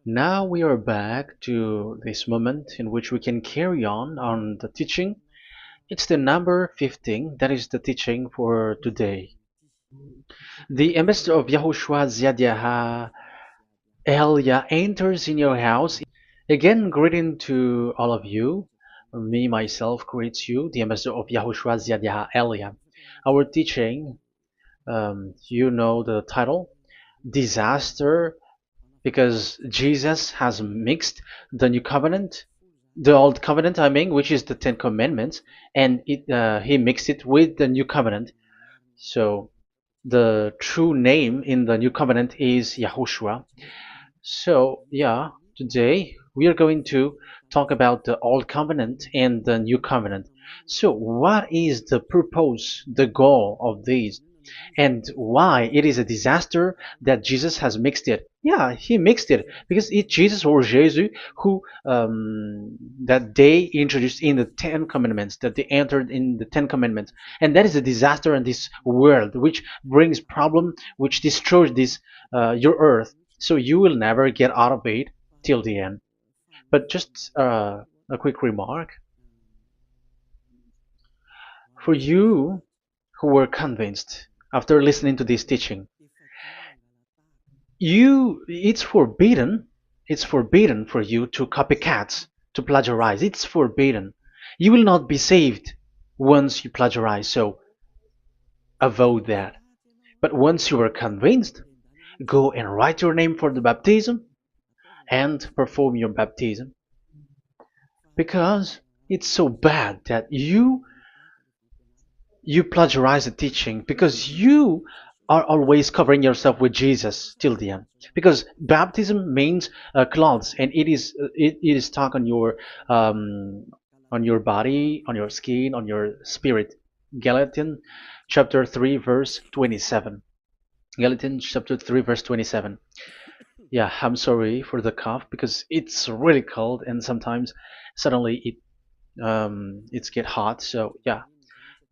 Now we are back to this moment in which we can carry on the teaching. It's the number 15, that is the teaching for today. The ambassador of Yahushua YAH Elia enters in your house. Again, greeting to all of you. Me, myself, greets you, the ambassador of Yahushua YAH Elia. Our teaching, you know the title, Disaster, because Jesus has mixed the new covenant, the old covenant, I mean, which is the Ten Commandments, and he mixed it with the new covenant. So the true name in the new covenant is Yahushua. So yeah, today we are going to talk about the old covenant and the new covenant. So what is the purpose, the goal of these? And why it is a disaster that Jesus has mixed it. Yeah, he mixed it because it's Jesus or Jesus who that they introduced in the Ten Commandments, that they entered in the Ten Commandments, and that is a disaster in this world, which brings problem, which destroys this your earth. So you will never get out of it till the end. But just a quick remark for you who were convinced after listening to this teaching. It's forbidden for you to copycat, to plagiarize. It's forbidden. You will not be saved once you plagiarize, so avoid that. But once you are convinced, go and write your name for the baptism and perform your baptism, because it's so bad that you plagiarize the teaching, because you are always covering yourself with Jesus till the end. Because baptism means clothes, and it is stuck on your body, on your skin, on your spirit. Galatians chapter 3 verse 27. Galatians chapter 3 verse 27. Yeah, I'm sorry for the cough because it's really cold and sometimes suddenly it's get hot. So yeah,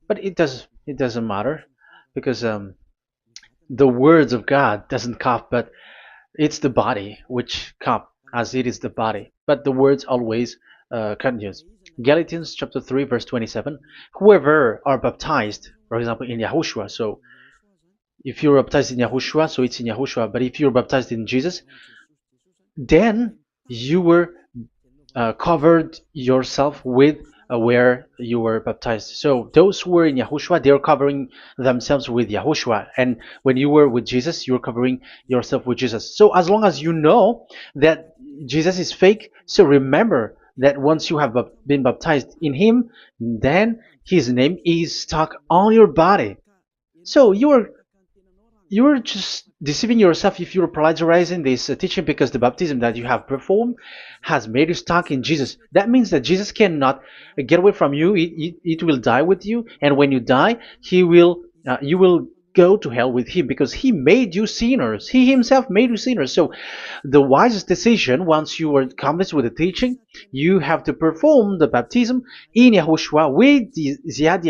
but it doesn't matter because the words of God doesn't cough, but it's the body which cough, as it is the body. But the words always continues. Galatians chapter 3 verse 27. Whoever are baptized, for example, in Yahushua. So if you're baptized in Yahushua, so it's in Yahushua. But if you're baptized in Jesus, then you were covered yourself with where you were baptized. So those who were in Yahushua, they are covering themselves with Yahushua. And when you were with Jesus, you are covering yourself with Jesus. So as long as you know that Jesus is fake, so remember that once you have been baptized in him, then his name is stuck on your body. So you're just deceiving yourself if you're plagiarizing this teaching, because the baptism that you have performed has made you stuck in Jesus. That means that Jesus cannot get away from you. It will die with you, and when you die, you will go to hell with him, because he made you sinners. He himself made you sinners. So the wisest decision, once you are convinced with the teaching, you have to perform the baptism in Yahushua with the Ziad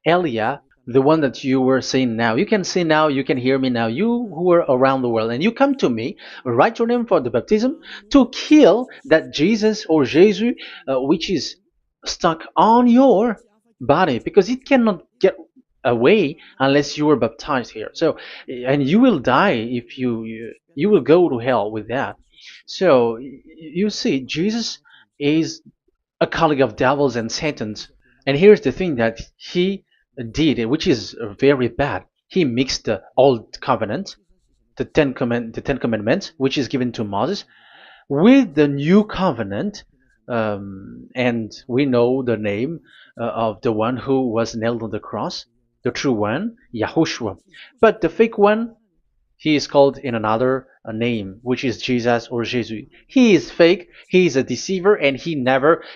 Elia, the one that you were saying now. You can see now, you can hear me now. You who are around the world and you come to me, write your name for the baptism to kill that Jesus or Jesus, which is stuck on your body, because it cannot get away unless you are baptized here. So, and you will die if you will go to hell with that. So you see, Jesus is a colleague of devils and Satans. And here's the thing that he did, which is very bad. He mixed the old covenant, the Ten Commandments, which is given to Moses, with the new covenant, and we know the name of the one who was nailed on the cross, the true one, Yahushua. But the fake one, he is called in another name, which is Jesus or Jesus. He is fake. He is a deceiver, and he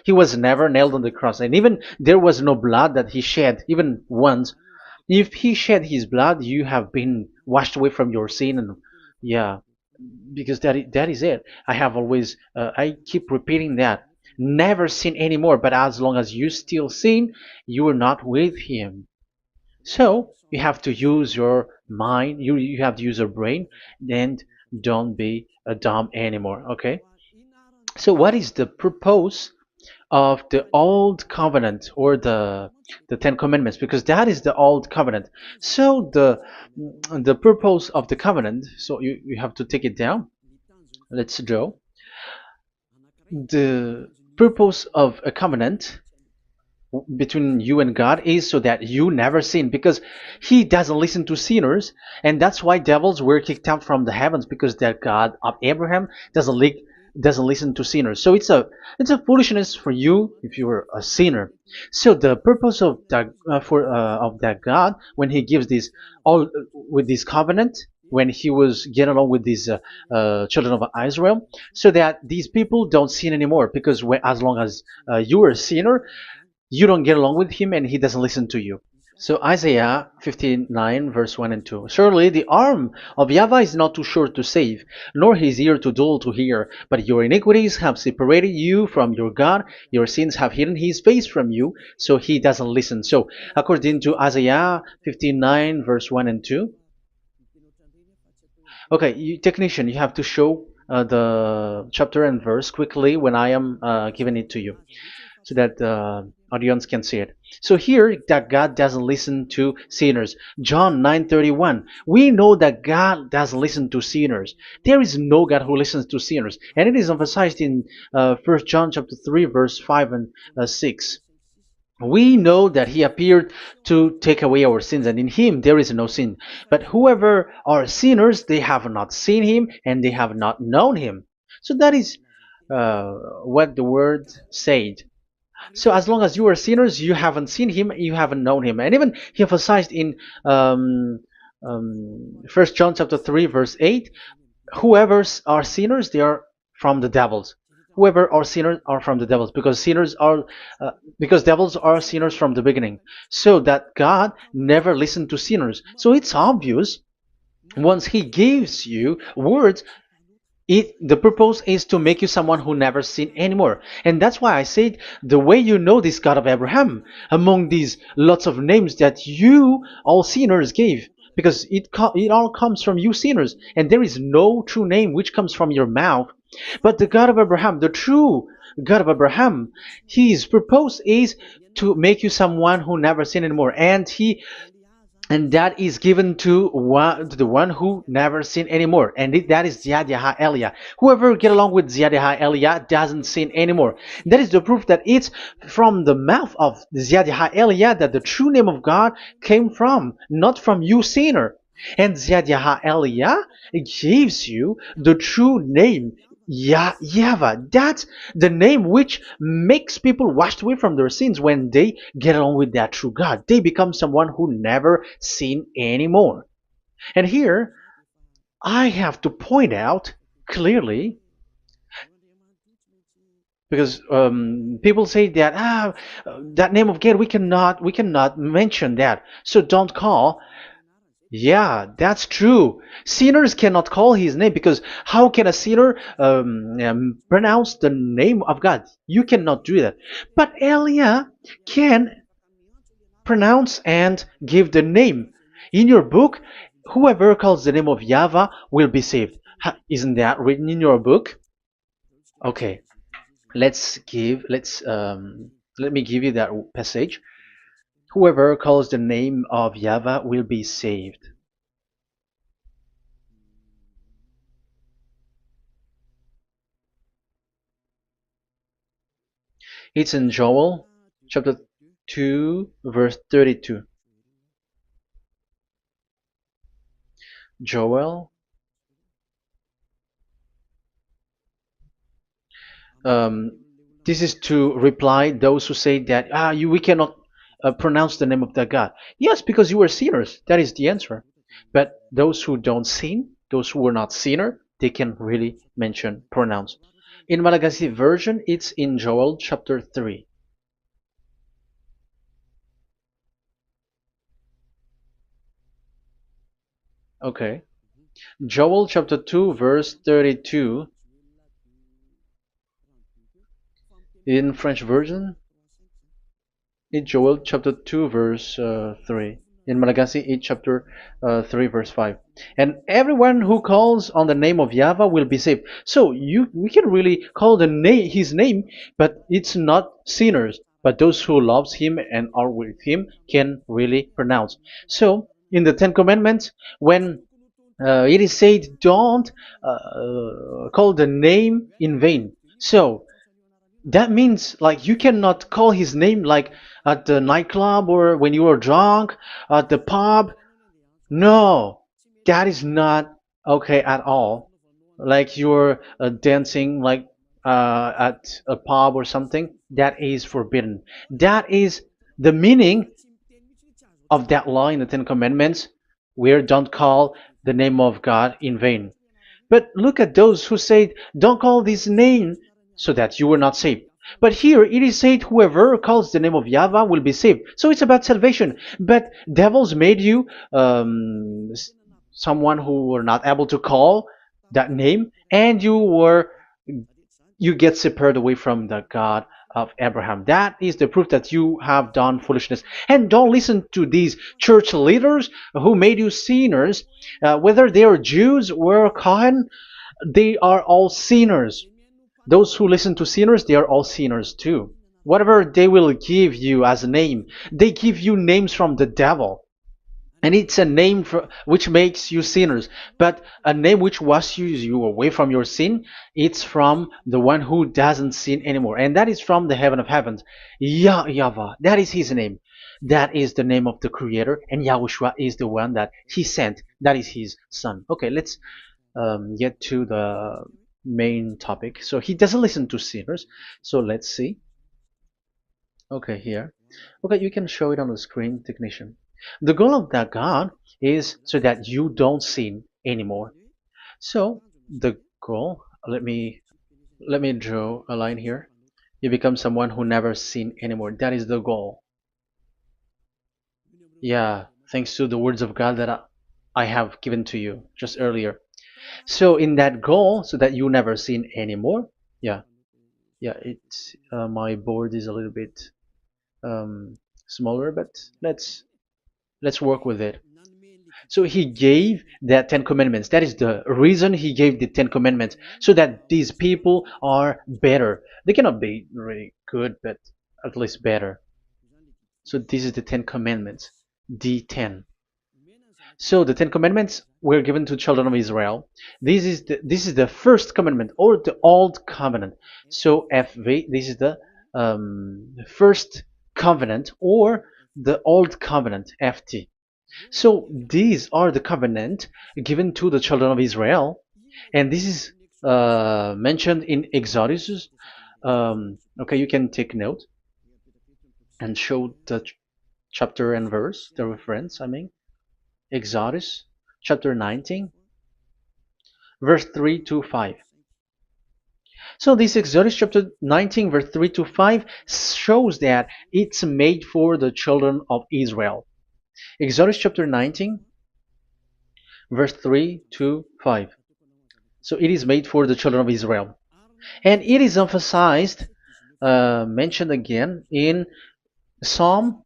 was never nailed on the cross. And even there was no blood that he shed, even once. If he shed his blood, you have been washed away from your sin, and yeah, because that is it. I keep repeating that. Never sin anymore. But as long as you still sin, you are not with him. So you have to use your mind, you have to use your brain, and don't be dumb anymore. Okay, so what is the purpose of the old covenant or the Ten Commandments? Because that is the old covenant. So the purpose of the covenant, so you have to take it down. Let's draw. The purpose of a covenant between you and God is so that you never sin, because he doesn't listen to sinners, and that's why devils were kicked out from the heavens, because that God of Abraham doesn't listen to sinners. So it's a foolishness for you if you were a sinner. So the purpose of that God, when he gives this all with this covenant, when he was getting along with these children of Israel, so that these people don't sin anymore, because as long as you are a sinner, you don't get along with him and he doesn't listen to you. So Isaiah 59 verse 1 and 2. Surely the arm of YAHVAH is not too short to save, nor his ear too dull to hear. But your iniquities have separated you from your God. Your sins have hidden his face from you, so he doesn't listen. So according to Isaiah 59 verse 1 and 2. Okay, technician, you have to show the chapter and verse quickly when I am giving it to you, so that the audience can see it. So here, that God doesn't listen to sinners. John 9:31. We know that God doesn't listen to sinners. There is no God who listens to sinners, and it is emphasized in 1 John chapter 3 verse 5 and 6. We know that he appeared to take away our sins, and in him there is no sin. But whoever are sinners, they have not seen him, and they have not known him. So that is what the word said. So as long as you are sinners, you haven't seen him, you haven't known him. And even he emphasized in 1 John chapter 3 verse 8, whoever are sinners, they are from the devils. Whoever are sinners are from the devils, because because devils are sinners from the beginning. So that God never listened to sinners. So it's obvious, once he gives you words, the purpose is to make you someone who never sin anymore. And that's why I said, the way you know this God of Abraham among these lots of names that you all sinners gave, because it all comes from you sinners, and there is no true name which comes from your mouth. But the God of Abraham, the true God of Abraham, his purpose is to make you someone who never sin anymore, and that is given to the one who never sin anymore, and that is Yah Elia. Whoever get along with Yah Elia doesn't sin anymore. That is the proof that it's from the mouth of Yah Elia that the true name of God came from, not from you sinner. And Yah Elia gives you the true name, Yahvah. That's the name which makes people washed away from their sins. When they get along with that true God, they become someone who never sin anymore. And here, I have to point out clearly, because people say that that name of God, we cannot mention that, so don't call. Yeah, that's true. Sinners cannot call his name, because how can a sinner pronounce the name of God? You cannot do that. But Elia can pronounce and give the name. In your book, whoever calls the name of YAHVAH will be saved. Isn't that written in your book? Okay, let me give you that passage. Whoever calls the name of YAHVAH will be saved. It's in Joel chapter 2 verse 32. Joel, um, this is to reply those who say that we cannot pronounce the name of that God. Yes, because you are sinners. That is the answer. But those who don't sin, those who are not sinner, they can really pronounce. In Malagasy version, it's in Joel chapter 3. Okay. Joel chapter 2 verse 32. In French version, in Joel chapter 2 verse 3. In Malagasy 8 chapter 3 verse 5. And everyone who calls on the name of YAHVAH will be saved. So we can really call his name, but it's not sinners, but those who loves him and are with him can really pronounce. So in the Ten Commandments, when it is said, don't call the name in vain. So that means like you cannot call his name like at the nightclub or when you are drunk at the pub. No, that is not okay at all. Like you're dancing like at a pub or something, that is forbidden. That is the meaning of that law in the Ten Commandments, where don't call the name of God in vain. But look at those who say, don't call this name so that you will not saved. But here it is said, whoever calls the name of YAHVAH will be saved. So it's about salvation. But devils made you someone who were not able to call that name, and you get separated away from the God of Abraham. That is the proof that you have done foolishness. And don't listen to these church leaders who made you sinners, whether they are Jews or Kohen, they are all sinners. Those who listen to sinners, they are all sinners too. Whatever they will give you as a name, they give you names from the devil. And it's a name which makes you sinners, but a name which washes you away from your sin, it's from the one who doesn't sin anymore, and that is from the heaven of heavens. Yahvah, that is his name. That is the name of the creator, and Yahushua is the one that he sent. That is his son. Okay, let's get to the main topic. So he doesn't listen to sinners. So let's see. Okay, here. Okay, you can show it on the screen, technician. The goal of that God is so that you don't sin anymore. So the goal, let me draw a line here. You become someone who never sin anymore. That is the goal. Yeah, thanks to the words of God that I have given to you just earlier. So in that goal, so that you never sin anymore. Yeah, yeah. It's my board is a little bit smaller, but let's work with it. So he gave the Ten Commandments. That is the reason he gave the Ten Commandments, so that these people are better. They cannot be really good, but at least better. So this is the Ten Commandments, D10. So the Ten Commandments were given to children of Israel. This is the first commandment or the old covenant. So FV, this is the first covenant or the old covenant, FT. So these are the covenant given to the children of Israel, and this is mentioned in Exodus. Okay, you can take note and show the chapter and verse, the reference. I mean, Exodus chapter 19, verse 3 to 5. So this Exodus chapter 19, verse 3 to 5 shows that it's made for the children of Israel. Exodus chapter 19, verse 3 to 5. So it is made for the children of Israel. And it is emphasized, mentioned again in Psalm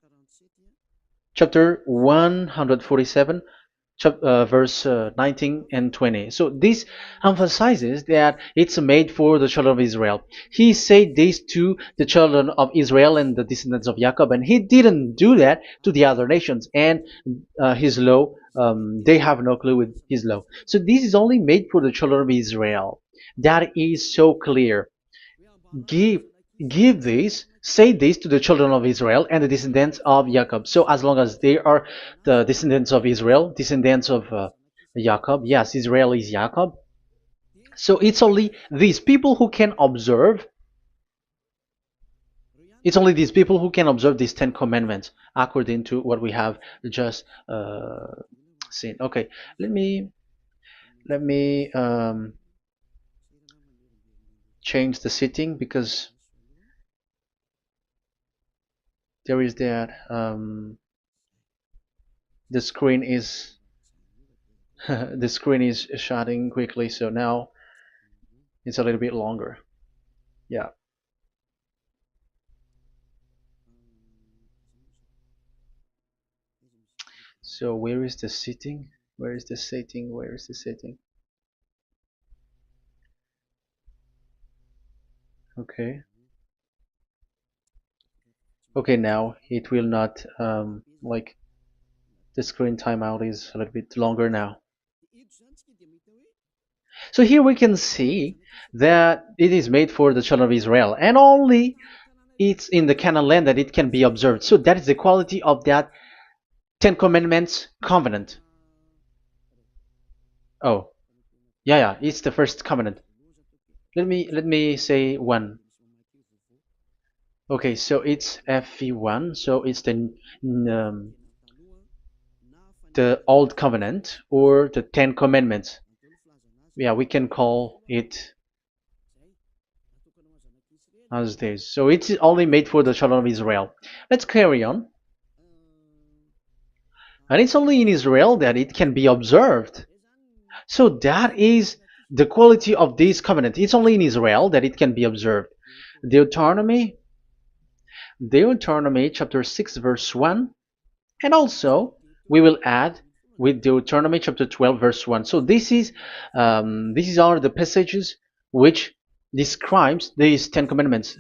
chapter 147, verse 19 and 20. So this emphasizes that it's made for the children of Israel. He said this to the children of Israel and the descendants of Jacob, and he didn't do that to the other nations. And his law, they have no clue with his law. So this is only made for the children of Israel. That is so clear. Give give this, say this to the children of Israel and the descendants of Jacob. So as long as they are the descendants of Israel, descendants of Jacob, yes, Israel is Jacob. So it's only these people who can observe. It's only these people who can observe these Ten Commandments according to what we have just seen. Okay, let me change the setting because there is that the screen is the screen is shutting quickly, so now it's a little bit longer. Yeah. So where is the sitting? Where is the sitting? Where is the sitting? Okay. Okay, now it will not like the screen timeout is a little bit longer now. So here we can see that it is made for the children of Israel, and only it's in the Canaan land that it can be observed. So that is the quality of that Ten Commandments covenant. Oh, yeah, it's the first covenant. Let me say one. Okay, so it's FV1, so it's the old covenant or the Ten Commandments. Yeah, we can call it as this. So it's only made for the children of Israel. Let's carry on. And it's only in Israel that it can be observed. So that is the quality of this covenant. It's only in Israel that it can be observed. Deuteronomy chapter 6 verse 1, and also we will add with Deuteronomy chapter 12 verse 1. So these are the passages which describes these 10 commandments.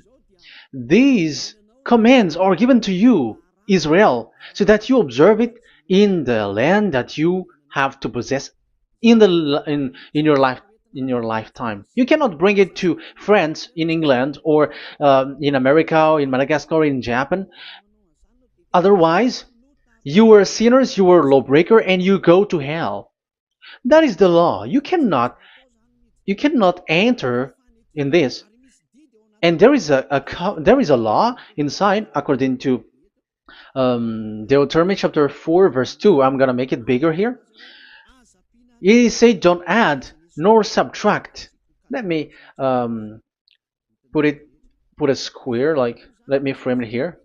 These commands are given to you, Israel, so that you observe it in the land that you have to possess in your lifetime. You cannot bring it to France, in England, or in America, or in Madagascar, or in Japan. Otherwise, you were sinners, you were lawbreaker, and you go to hell. That is the law. You cannot enter in this. And there is a law inside, according to Deuteronomy chapter 4 verse 2. I'm gonna make it bigger here. It says, don't add nor subtract. Let me put a square, like, let me frame it here.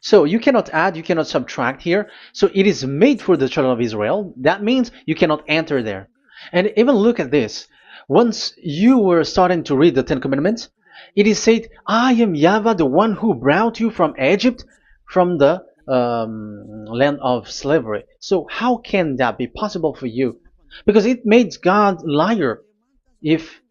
So you cannot add, you cannot subtract here. So it is made for the children of Israel. That means you cannot enter there. And even look at this. Once you were starting to read the Ten Commandments, it is said, I am YAHVAH, the one who brought you from Egypt, from the land of slavery. So how can that be possible for you? Because it makes God liar if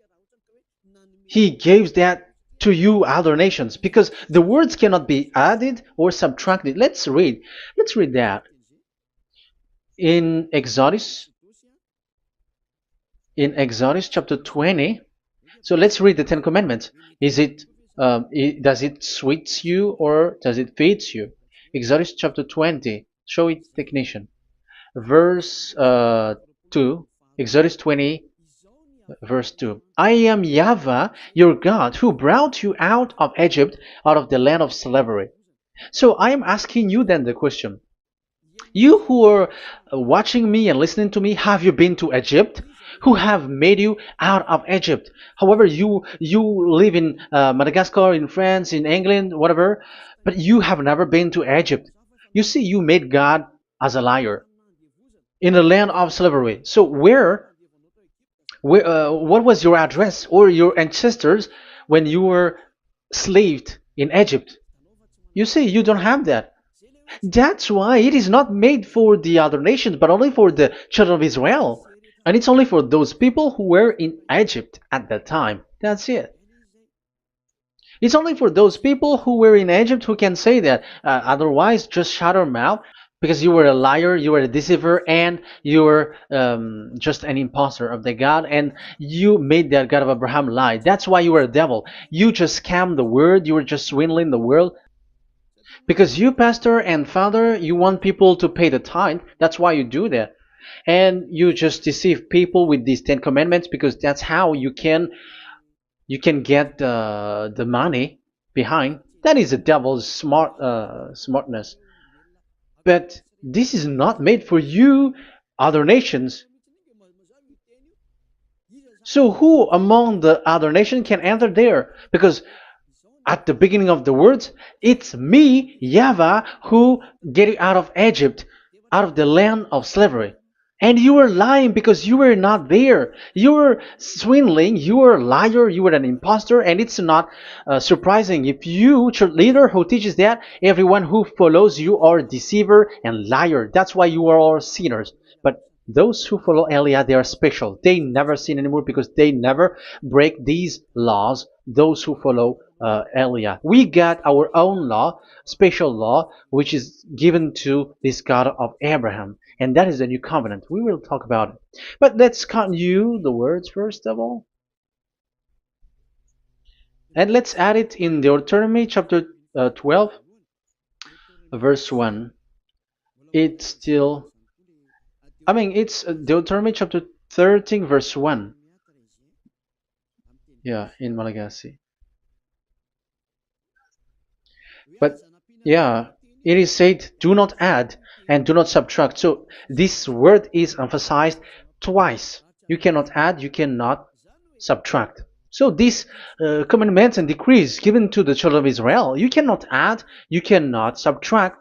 he gives that to you other nations, because the words cannot be added or subtracted. Let's read that in Exodus chapter 20. So let's read the Ten Commandments. Does it sweets you or does it feeds you? Exodus chapter 20. Show it, technician. Verse 2. Exodus 20 verse 2. I am YAHVAH, your God, who brought you out of Egypt, out of the land of slavery. So I am asking you then the question. You who are watching me and listening to me, have you been to Egypt? Who have made you out of Egypt? However, you live in Madagascar, in France, in England, whatever, but you have never been to Egypt. You see, you made God as a liar in the land of slavery. So what was your address or your ancestors when you were slaved in Egypt? You see, you don't have that. That's why it is not made for the other nations, but only for the children of Israel. And it's only for those people who were in Egypt at that time. That's it. It's only for those people who were in Egypt who can say that. Otherwise, just shut your mouth, because you were a liar, you were a deceiver, and you were just an imposter of the God, and you made that God of Abraham lie. That's why you were a devil. You just scammed the word, you were just swindling the world. Because you, pastor and father, you want people to pay the tithe. That's why you do that. And you just deceive people with these 10 commandments, because that's how you can get the money behind. That is the devil's smartness. But this is not made for you, other nations. So who among the other nations can enter there? Because at the beginning of the words, it's me, YAHVAH, who get you out of Egypt, out of the land of slavery. And you were lying because you were not there. You were swindling. You were a liar. You were an imposter. And it's not surprising if you, church leader who teaches that, everyone who follows you are a deceiver and liar. That's why you are all sinners. But those who follow Elia, they are special. They never sin anymore because they never break these laws. Those who follow Elia. We got our own law, special law, which is given to this God of Abraham. And that is the new covenant. We will talk about it. But let's continue the words first of all. And let's add it in Deuteronomy chapter 12, verse 1. It's still, it's Deuteronomy chapter 13, verse 1. Yeah, in Malagasy. But yeah, it is said, do not add and do not subtract. So this word is emphasized twice. You cannot add, you cannot subtract. So these commandments and decrees given to the children of Israel, you cannot add, you cannot subtract.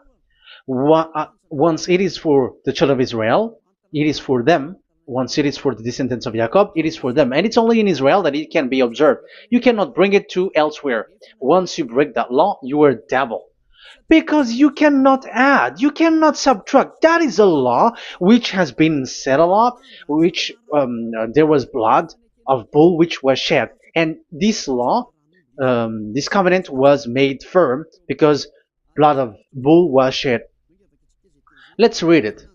Once it is for the children of Israel, it is for them. Once it is for the descendants of Jacob, it is for them. And it's only in Israel that it can be observed. You cannot bring it to elsewhere. Once you break that law, you are devil. Because you cannot add, you cannot subtract. That is a law which has been settled up, which there was blood of bull which was shed. And this law, this covenant was made firm because blood of bull was shed. Let's read it.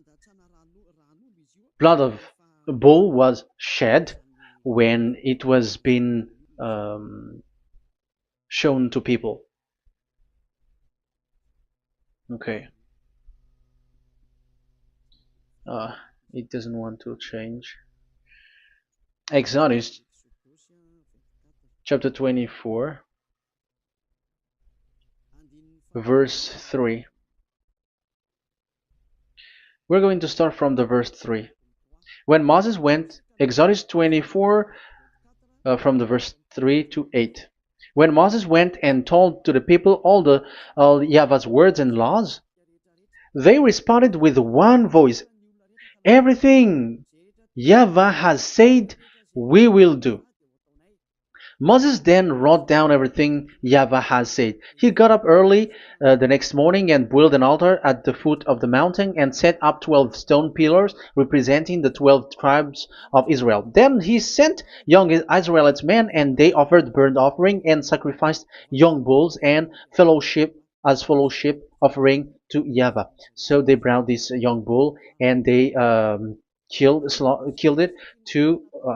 Blood of bull was shed when it was been shown to people. Okay. It doesn't want to change. Exodus chapter 24, verse 3. We're going to start from the verse 3. When Moses went, Exodus 24, from the verse 3 to 8. When Moses went and told to the people all YAHVAH's words and laws, they responded with one voice, everything YAHVAH has said, we will do. Moses then wrote down everything YAHVAH has said. He got up early the next morning and built an altar at the foot of the mountain and set up 12 stone pillars representing the 12 tribes of Israel. Then he sent young Israelite men, and they offered burnt offering and sacrificed young bulls and fellowship offering to YAHVAH. So they brought this young bull and they killed it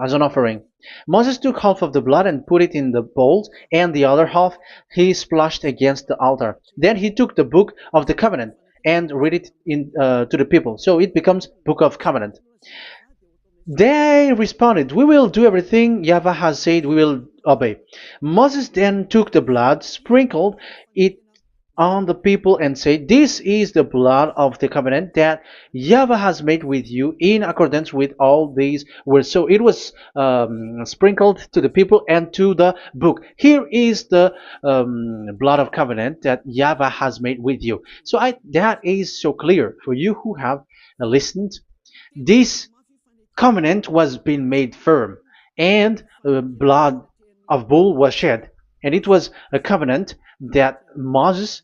as an offering. Moses took half of the blood and put it in the bowls, and the other half he splashed against the altar. Then he took the book of the covenant and read it to the people. So it becomes book of covenant. They responded, we will do everything YAHVAH has said, we will obey. Moses then took the blood, sprinkled it on the people, and said, this is the blood of the covenant that YAHVAH has made with you in accordance with all these words. So it was sprinkled to the people and to the book. Here is the blood of covenant that YAHVAH has made with you. So that is so clear for you who have listened. This covenant was being made firm, and blood of bull was shed, and it was a covenant that Moshe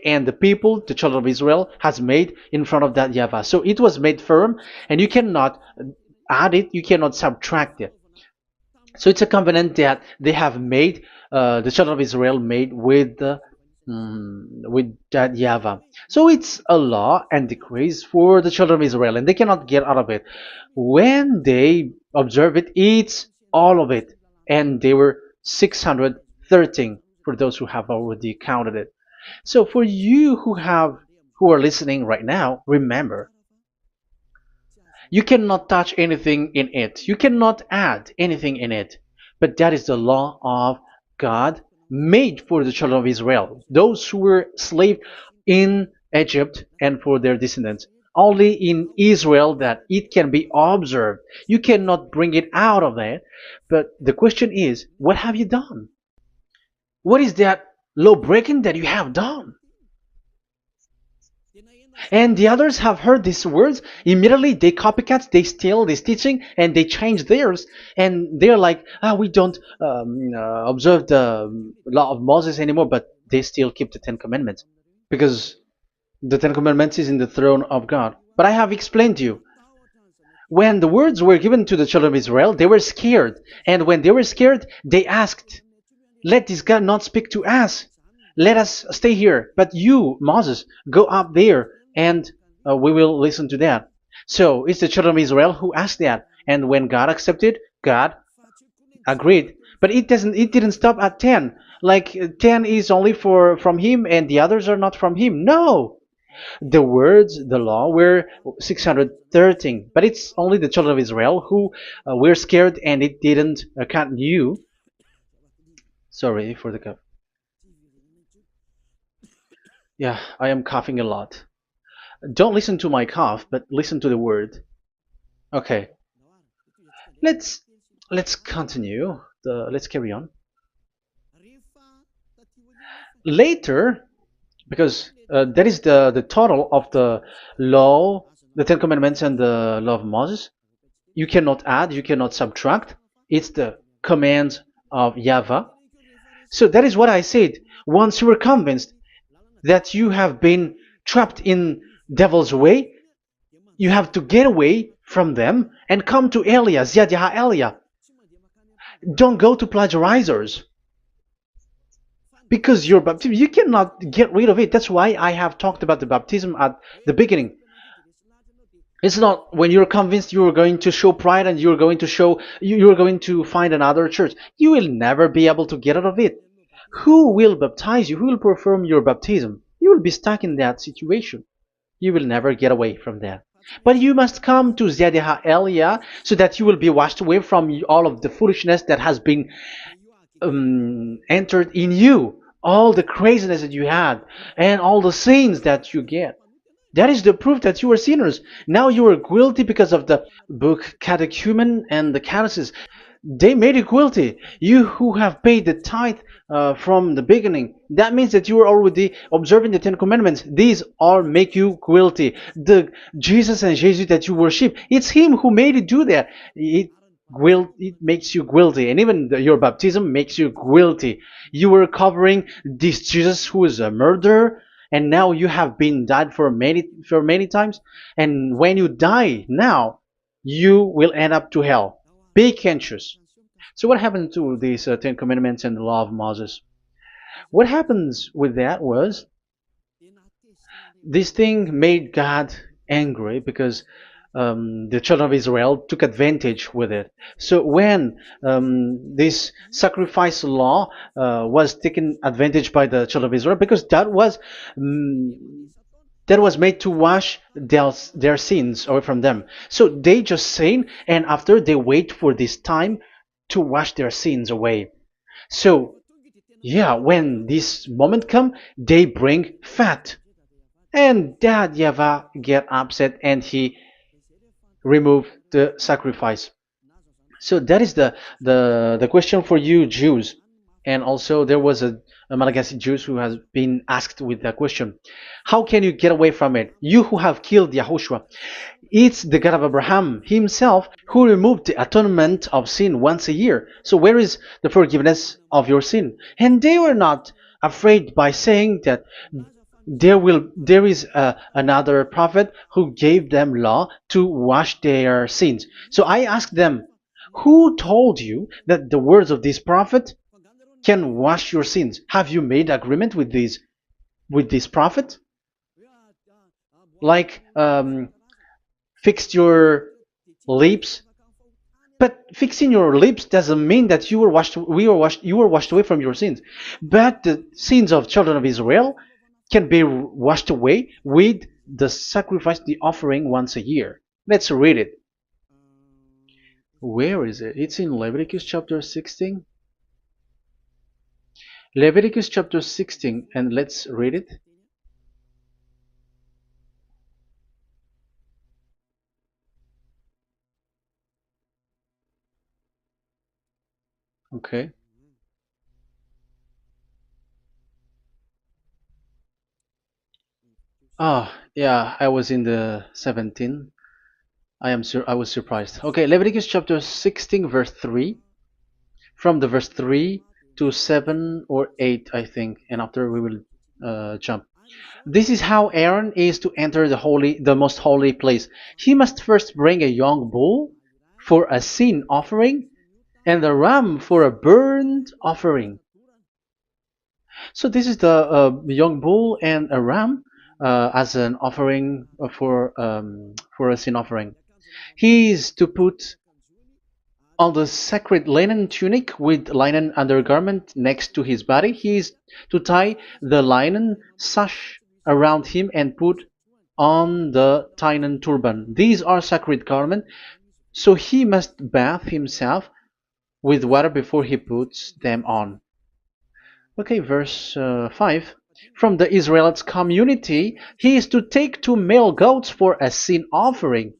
and the people, the children of Israel, has made in front of that YAHVAH. So it was made firm, and you cannot add it, you cannot subtract it. So it's a covenant that they have made, the children of Israel made with that YAHVAH. So it's a law and decrees for the children of Israel, and they cannot get out of it. When they observe it, it's all of it, and they were 613 for those who have already counted it. So for you who are listening right now, remember, you cannot touch anything in it. You cannot add anything in it. But that is the law of God made for the children of Israel, those who were slaves in Egypt and for their descendants. Only in Israel that it can be observed. You cannot bring it out of it. But the question is, what have you done? What is that law breaking that you have done? And the others have heard these words. Immediately, they copycats, they steal this teaching, and they change theirs. And they're like, ah, we don't observe the law of Moses anymore, but they still keep the Ten Commandments because the Ten Commandments is in the throne of God. But I have explained to you, when the words were given to the children of Israel, they were scared. And when they were scared, they asked, let this God not speak to us. Let us stay here. But you, Moses, go up there and we will listen to that. So it's the children of Israel who asked that. And when God accepted, God agreed. But it didn't stop at 10. Like 10 is only for from him and the others are not from him. No. The words, the law were 613. But it's only the children of Israel who were scared and it didn't count you. Sorry for the cup. Yeah, I am coughing a lot. Don't listen to my cough, but listen to the word. Okay, let's let's continue. Let's carry on. Later, because that is the total of the law, the Ten Commandments, and the law of Moses. You cannot add, you cannot subtract. It's the commands of YAHVAH. So that is what I said. Once you are convinced that you have been trapped in devil's way, you have to get away from them and come to Elia, Ziadiha Elia. Don't go to plagiarizers because your baptism, you cannot get rid of it. That's why I have talked about the baptism at the beginning. It's not when you're convinced you're going to show pride and you're going to show you're going to find another church. You will never be able to get out of it. Who will baptize you? Who will perform your baptism? You will be stuck in that situation. You will never get away from that. But you must come to Ziadiha Elia so that you will be washed away from all of the foolishness that has been entered in you, all the craziness that you had, and all the sins that you get. That is the proof that you are sinners. Now you are guilty because of the book Catechumen and the Catechism. They made you guilty. You who have paid the tithe from the beginning. That means that you are already observing the Ten Commandments. These all make you guilty. The Jesus and Jesus that you worship, it's Him who made you do that. It makes you guilty, and even your baptism makes you guilty. You were covering this Jesus who is a murderer, and now you have been died for many times. And when you die now, you will end up to hell. Be conscious. So what happened to these Ten Commandments and the law of Moses? What happens with that was this thing made God angry because the children of Israel took advantage with it. So when this sacrifice law was taken advantage by the children of Israel, because that was made to wash their sins away from them. So they just sin, and after they wait for this time to wash their sins away. So yeah, when this moment come, they bring fat, and that Yahweh get upset and he remove the sacrifice. So that is the question for you Jews, and also there was a Malagasy Jews who has been asked with that question: how can you get away from it? You who have killed YAHOSHUAH, it's the God of Abraham Himself who removed the atonement of sin once a year. So where is the forgiveness of your sin? And they were not afraid by saying that there is another prophet who gave them law to wash their sins. So I asked them, who told you that the words of this prophet can wash your sins? Have you made agreement with this prophet? Like fixed your lips, but fixing your lips doesn't mean that you were washed away from your sins. But the sins of children of Israel can be washed away with the sacrifice, the offering once a year. Let's read it. Where is it? It's in Leviticus chapter 16. Leviticus chapter 16, and let's read it. Okay. Oh, yeah, I was in the 17. I was surprised. Okay, Leviticus chapter 16 verse 3, from the verse 3 to 7 or 8, I think, and after we will jump. This is how Aaron is to enter the most holy place. He must first bring a young bull for a sin offering and a ram for a burnt offering. So this is the young bull and a ram as an offering for a sin offering. He is to put on the sacred linen tunic with linen undergarment next to his body. He is to tie the linen sash around him and put on the linen turban. These are sacred garments, so he must bath himself with water before he puts them on. Okay, verse 5. From the Israelites' community, he is to take two male goats for a sin offering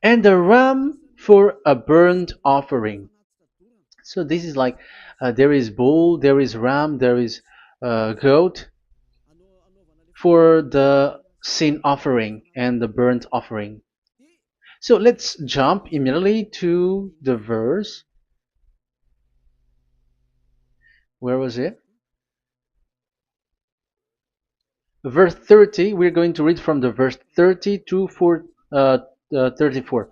and a ram for a burnt offering. So this is like there is bull, there is ram, there is goat for the sin offering and the burnt offering. So let's jump immediately to the verse. Where was it? Verse 30. We're going to read from the verse 30 to 34.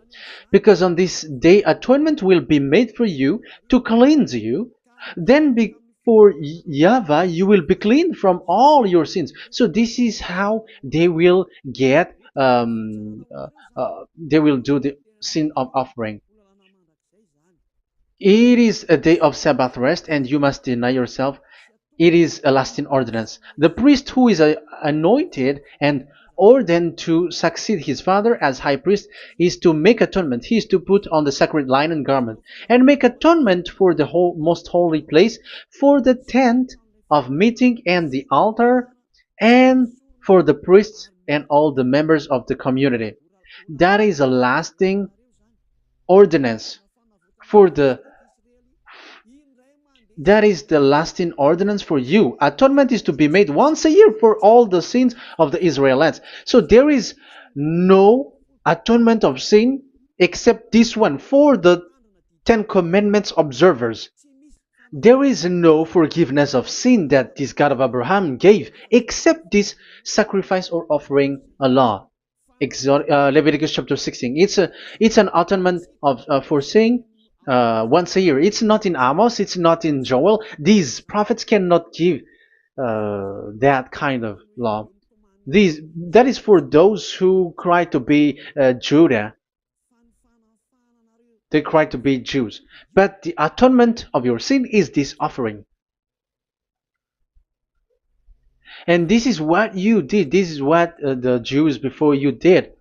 Because on this day atonement will be made for you to cleanse you. Then before YAHVAH you will be clean from all your sins. So this is how they will get they will do the sin of offering. It is a day of Sabbath rest, and you must deny yourself. It is a lasting ordinance. The priest who is anointed and ordained to succeed his father as high priest is to make atonement. He is to put on the sacred linen garment and make atonement for the most holy place, for the tent of meeting and the altar, and for the priests and all the members of the community. That is a lasting ordinance for the that is the lasting ordinance for you. Atonement is to be made once a year for all the sins of the Israelites. So there is no atonement of sin except this one for the Ten Commandments observers. There is no forgiveness of sin that this God of Abraham gave except this sacrifice or offering a law. Leviticus chapter 16. It's an atonement of for sin once a year. It's not in Amos. It's not in Joel. These prophets cannot give that kind of law. That is for those who cry to be Judah. They cry to be Jews. But the atonement of your sin is this offering. And this is what you did. This is what the Jews before you did.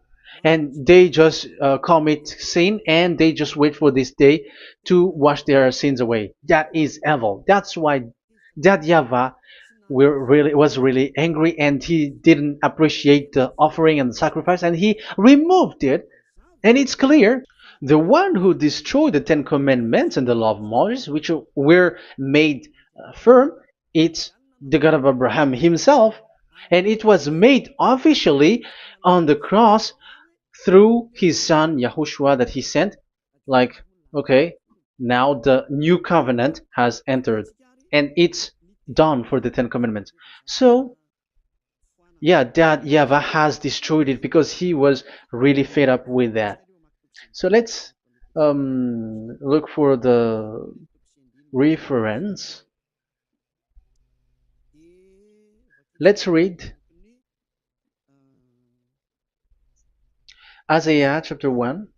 And they just commit sin and they just wait for this day to wash their sins away. That is evil. That's why that YAHVAH was really angry and he didn't appreciate the offering and the sacrifice and he removed it. And it's clear the one who destroyed the Ten Commandments and the law of Moses, which were made firm, it's the God of Abraham himself. And it was made officially on the cross through his son YAHOSHUAH that he sent. Like, okay, now the new covenant has entered and it's done for the Ten Commandments. So yeah, that YAHVAH has destroyed it because he was really fed up with that. So let's look for the reference. Let's read Isaiah chapter 1.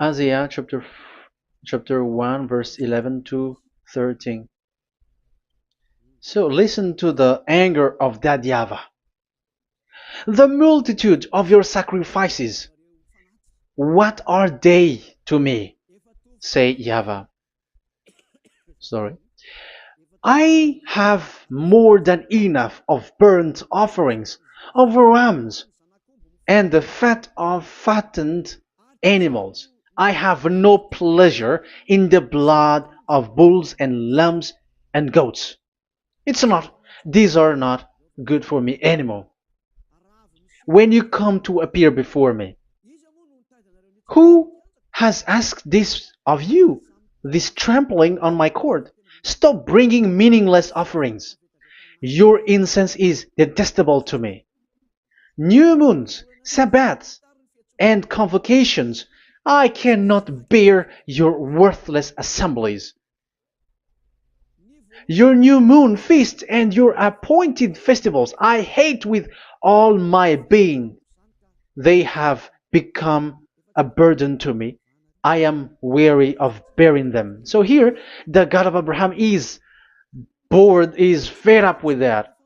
Isaiah chapter 1 verse 11 to 13. So listen to the anger of that YAHVAH. The multitude of your sacrifices, what are they to me? Say YAHVAH. Sorry. I have more than enough of burnt offerings, of rams, and the fat of fattened animals. I have no pleasure in the blood of bulls and lambs and goats. These are not good for me anymore. When you come to appear before me, who has asked this of you? This trampling on my court. Stop bringing meaningless offerings. Your incense is detestable to me. New moons, Sabbaths, and convocations. I cannot bear your worthless assemblies. Your new moon feast and your appointed festivals I hate with all my being. They have become a burden to me. I am weary of bearing them. So here, the God of Abraham is bored, is fed up with that.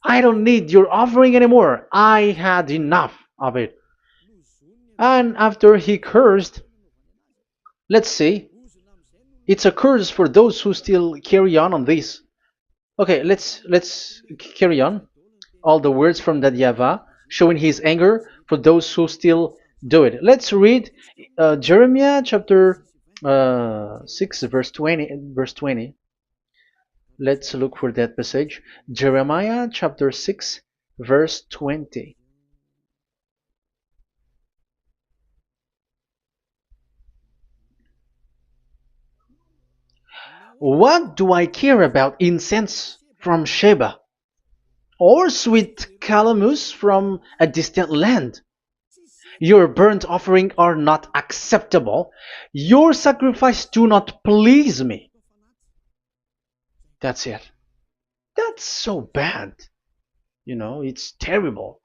I don't need your offering anymore. I had enough of it. And after he cursed, let's see, it's a curse for those who still carry on this. Okay, let's carry on. All the words from that YAHVAH showing his anger for those who still do it. Let's read Jeremiah chapter 6 verse 20 verse 20. Let's look for that passage. Jeremiah chapter 6 verse 20. What do I care about incense from Sheba or sweet calamus from a distant land? Your burnt offering are not acceptable. Your sacrifice do not please me. That's it. That's so bad. It's terrible.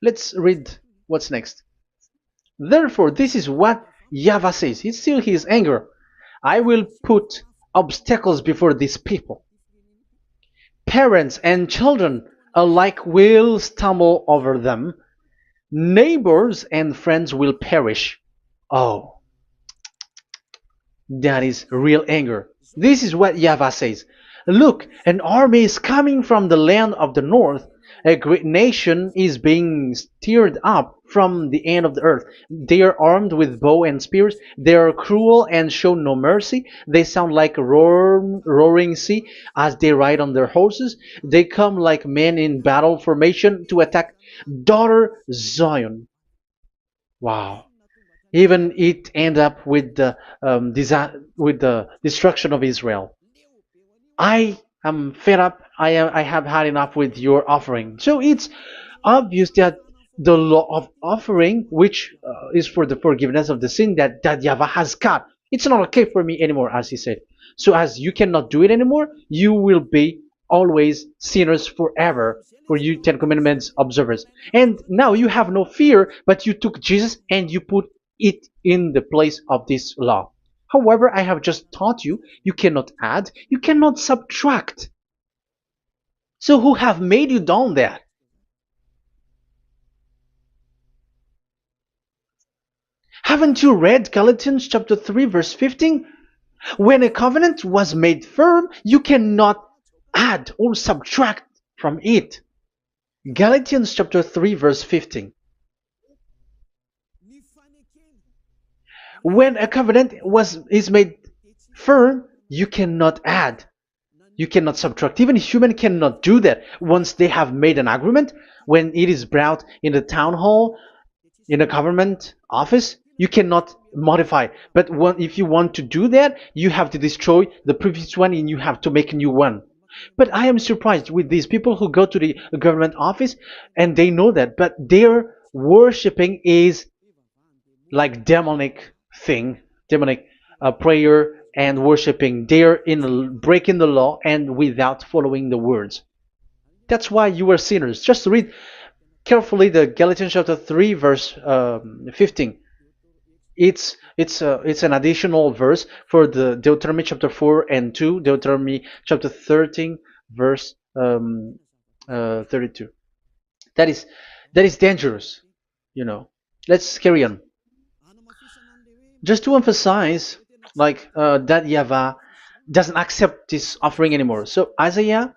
Let's read what's next. Therefore, this is what YAHVAH says. It's still his anger. I will put obstacles before these people. Parents and children alike will stumble over them. Neighbors and friends will perish. Oh, that is real anger. This is what YAHVAH says. Look, an army is coming from the land of the north. A great nation is being stirred up from the end of the earth. They are armed with bow and spears. They are cruel and show no mercy. They sound like a roaring sea as they ride on their horses. They come like men in battle formation to attack daughter Zion. Wow. Even it end up with with the destruction of Israel. I am fed up. I have had enough with your offering. So it's obvious that the law of offering, which is for the forgiveness of the sin that YAHVAH has got, it's not okay for me anymore, as he said. So as you cannot do it anymore, you will be always sinners forever for you Ten Commandments observers. And now you have no fear, but you took Jesus and you put it in the place of this law. However, I have just taught you, you cannot add, you cannot subtract. So who have made you done that? Haven't you read Galatians chapter 3 verse 15? When a covenant was made firm, you cannot add or subtract from it. Galatians chapter 3 verse 15. When a covenant is made firm, you cannot add. You cannot subtract. Even human cannot do that. Once they have made an agreement, when it is brought in the town hall, in a government office, you cannot modify. But if you want to do that, you have to destroy the previous one and you have to make a new one. But I am surprised with these people who go to the government office and they know that, but their worshipping is like demonic thing, demonic prayer and worshipping. They're in breaking the law and without following the words. That's why you are sinners. Just read carefully the Galatians chapter 3 verse 15. It's an additional verse for the Deuteronomy chapter 4 and 2, Deuteronomy chapter 13 verse 32. That is dangerous, you know. Let's carry on. Just to emphasize, like that YAHVAH doesn't accept this offering anymore. So Isaiah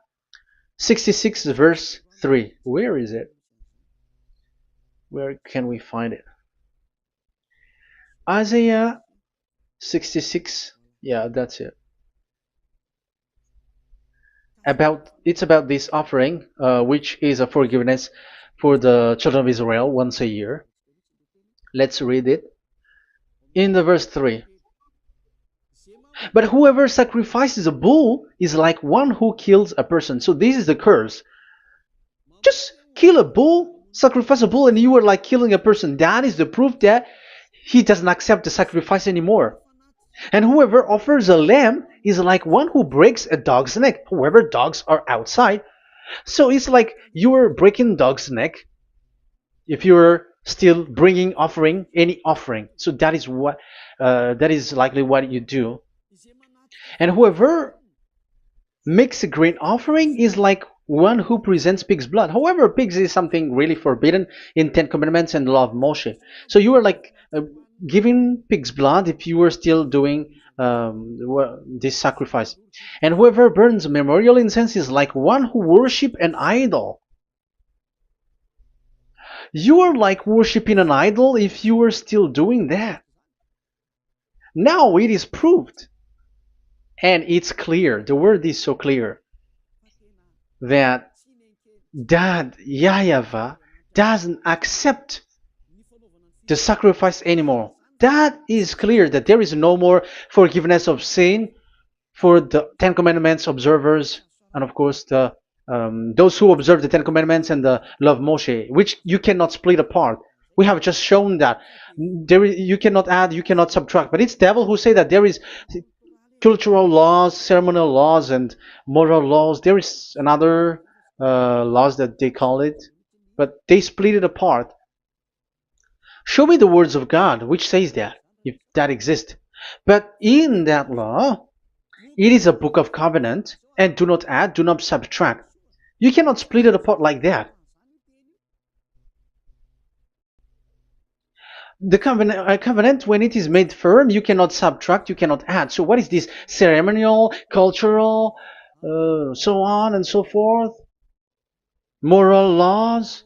66 verse 3. Where is it? Where can we find it? Isaiah 66. Yeah, that's it. It's about this offering, which is a forgiveness for the children of Israel once a year. Let's read it in the verse 3. But whoever sacrifices a bull is like one who kills a person. So this is the curse. Just kill a bull, sacrifice a bull, and you are like killing a person. That is the proof that he doesn't accept the sacrifice anymore. And whoever offers a lamb is like one who breaks a dog's neck. However, dogs are outside. So it's like you are breaking dog's neck if you're still bringing offering any offering. So that is likely what you do. And whoever makes a grain offering is like one who presents pig's blood. However, pigs is something really forbidden in Ten Commandments and the law of Moshe. So you are like giving pig's blood if you are still doing this sacrifice. And whoever burns memorial incense is like one who worship an idol. You are like worshiping an idol if you are still doing that. Now it is proved. And it's clear, the word is so clear, that YAHVAH doesn't accept the sacrifice anymore. That is clear that there is no more forgiveness of sin for the Ten Commandments observers, and of course those who observe the Ten Commandments and the law of Moshe, which you cannot split apart. We have just shown that you cannot add, you cannot subtract. But it's devil who say that there is cultural laws, ceremonial laws, and moral laws. There is another laws that they call it, but they split it apart. Show me the words of God which says that, if that exists. But in that law, it is a book of covenant, and do not add, do not subtract. You cannot split it apart like that. The covenant, when it is made firm, you cannot subtract, you cannot add. So what is this ceremonial, cultural, so on and so forth? Moral laws?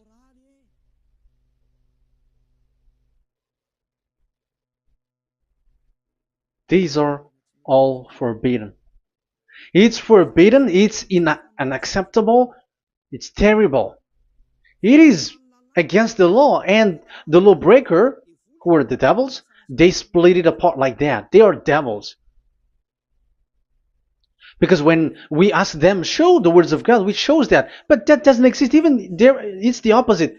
These are all forbidden. It's forbidden, it's unacceptable, it's terrible. It is against the law, and the lawbreaker, who are the devils, they split it apart like that. They are devils. Because when we ask them, show the words of God, which shows that, but that doesn't exist. Even there, it's the opposite.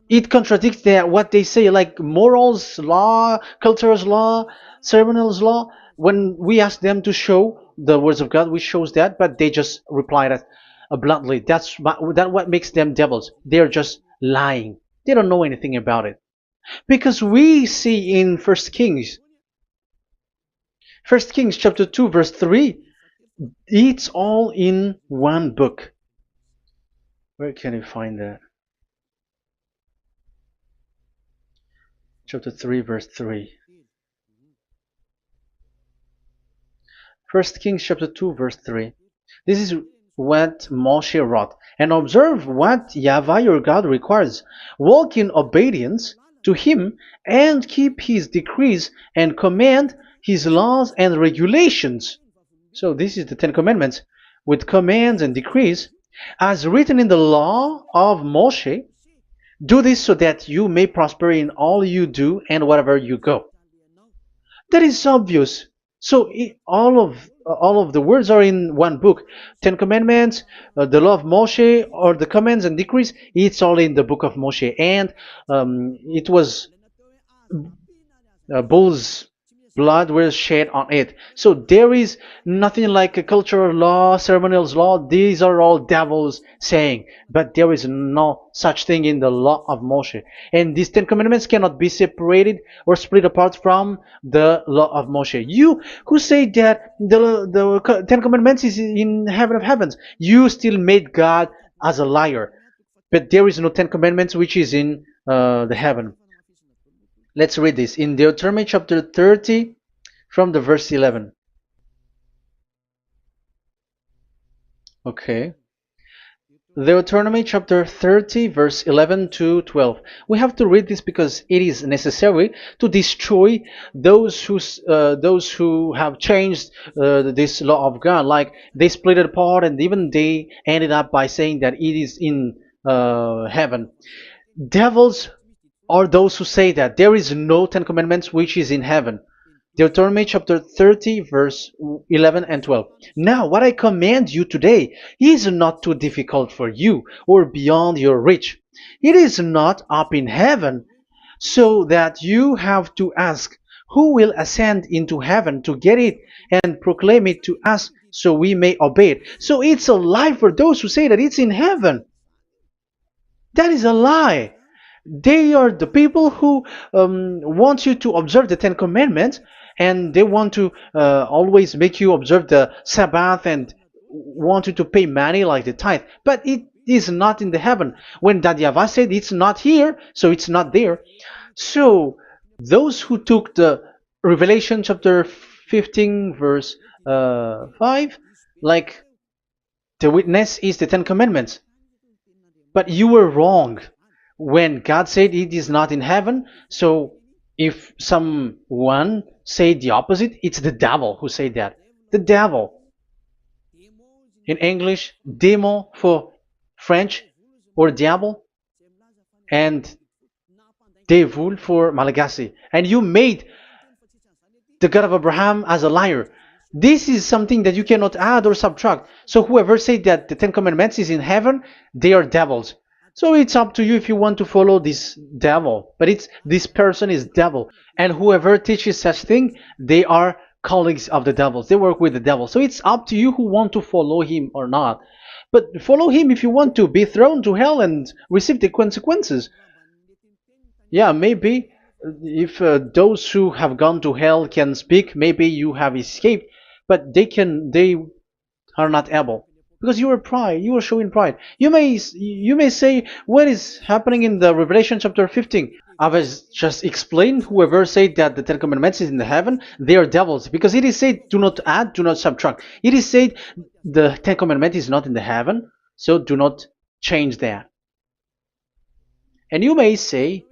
It contradicts what they say, like morals law, cultural law, ceremonial law. When we ask them to show the words of God, which shows that, but they just reply that bluntly. That's what makes them devils. They're just lying. They don't know anything about it. Because we see in First Kings chapter 2 verse 3, it's all in one book. Where can you find that? Chapter 3 verse 3. First Kings chapter 2 verse 3. This is what Moshe wrote. And observe what YAHVAH your God requires. Walk in obedience to him and keep his decrees and command his laws and regulations. So this is the Ten Commandments with commands and decrees as written in the law of Moshe. Do this so that you may prosper in all you do and wherever you go. That is obvious. So all of the words are in one book. Ten Commandments, the law of Moshe, or the commands and decrees. It's all in the book of Moshe, and it was bull's blood was shed on it. So there is nothing like a cultural law, ceremonial law. These are all devils saying, but there is no such thing in the law of Moshe. And these Ten Commandments cannot be separated or split apart from the law of Moshe. You who say that the Ten Commandments is in heaven of heavens, you still made God as a liar. But there is no Ten Commandments which is in the heaven. Let's read this in Deuteronomy chapter 30 from the verse 11. Okay. Deuteronomy chapter 30 verse 11 to 12. We have to read this because it is necessary to destroy those who have changed this law of God. Like they split it apart, and even they ended up by saying that it is in heaven. Devils are those who say that there is no Ten Commandments which is in heaven. Deuteronomy chapter 30, verse 11 and 12. Now, what I command you today is not too difficult for you or beyond your reach. It is not up in heaven, so that you have to ask, who will ascend into heaven to get it and proclaim it to us so we may obey it? So it's a lie for those who say that it's in heaven. That is a lie. They are the people who want you to observe the Ten Commandments, and they want to always make you observe the Sabbath and want you to pay money like the tithe. But it is not in the heaven. When that YAHVAH said it's not here, so it's not there. So those who took the Revelation chapter 15 verse 5, like the witness is the Ten Commandments. But you were wrong when God said it is not in heaven. So if someone said the opposite, it's the devil who said that. The devil. In English, démon for French, or diable, and devil for Malagasy. And you made the God of Abraham as a liar. This is something that you cannot add or subtract. So whoever said that the Ten Commandments is in heaven, they are devils. So it's up to you if you want to follow this devil. But this person is devil. And whoever teaches such thing, they are colleagues of the devils. They work with the devil. So it's up to you who want to follow him or not. But follow him if you want to be thrown to hell and receive the consequences. Yeah, maybe if those who have gone to hell can speak, maybe you have escaped, but they are not able because you are showing pride. You may say, what is happening in the Revelation chapter 15? I was just explained, whoever said that the Ten Commandments is in the heaven, they are devils, because it is said, do not add, do not subtract. It is said the Ten Commandment is not in the heaven, so do not change that. And you may say,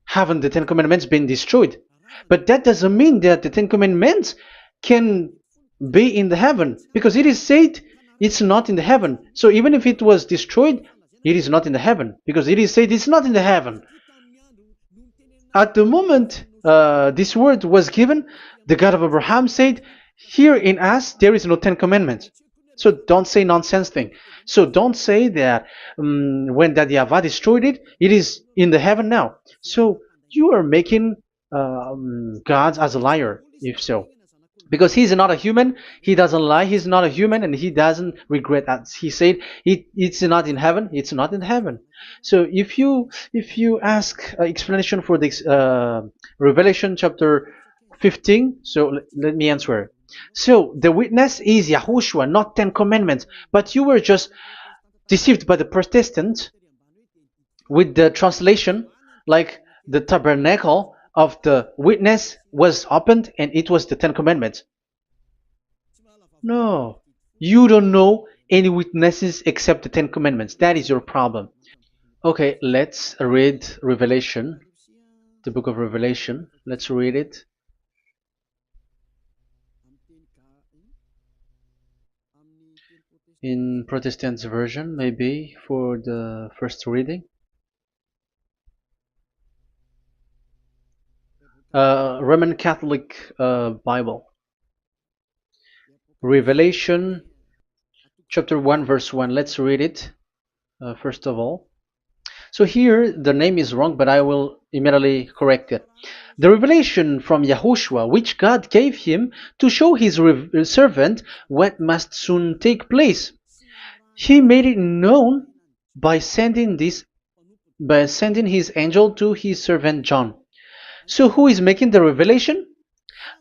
haven't the Ten Commandments been destroyed? But that doesn't mean that the Ten Commandments can be in the heaven, because it is said it's not in the heaven. So even if it was destroyed, it is not in the heaven, because it is said it's not in the heaven. At the moment this word was given, the God of Abraham said, here in us there is no Ten Commandments. So don't say nonsense thing. So don't say that when that YAHVAH destroyed it, it is in the heaven now. So you are making God as a liar, if so. Because he's not a human, he doesn't lie, he's not a human, and he doesn't regret that. He said it's not in heaven, it's not in heaven. So if you ask explanation for this Revelation chapter 15, so let me answer. So the witness is YAHOSHUAH, not Ten Commandments, but you were just deceived by the Protestants with the translation, like the tabernacle of the witness was opened and it was the Ten Commandments. No, you don't know any witnesses except the Ten Commandments. That is your problem. Okay, let's read Revelation, the book of Revelation. Let's read it. In Protestant version, maybe for the first reading. Roman Catholic Bible. Revelation chapter 1 verse 1. Let's read it first of all. So here the name is wrong, but I will immediately correct it. The revelation from YAHOSHUAH, which God gave him to show his servant what must soon take place. He made it known by sending his angel to his servant John. So who is making the revelation?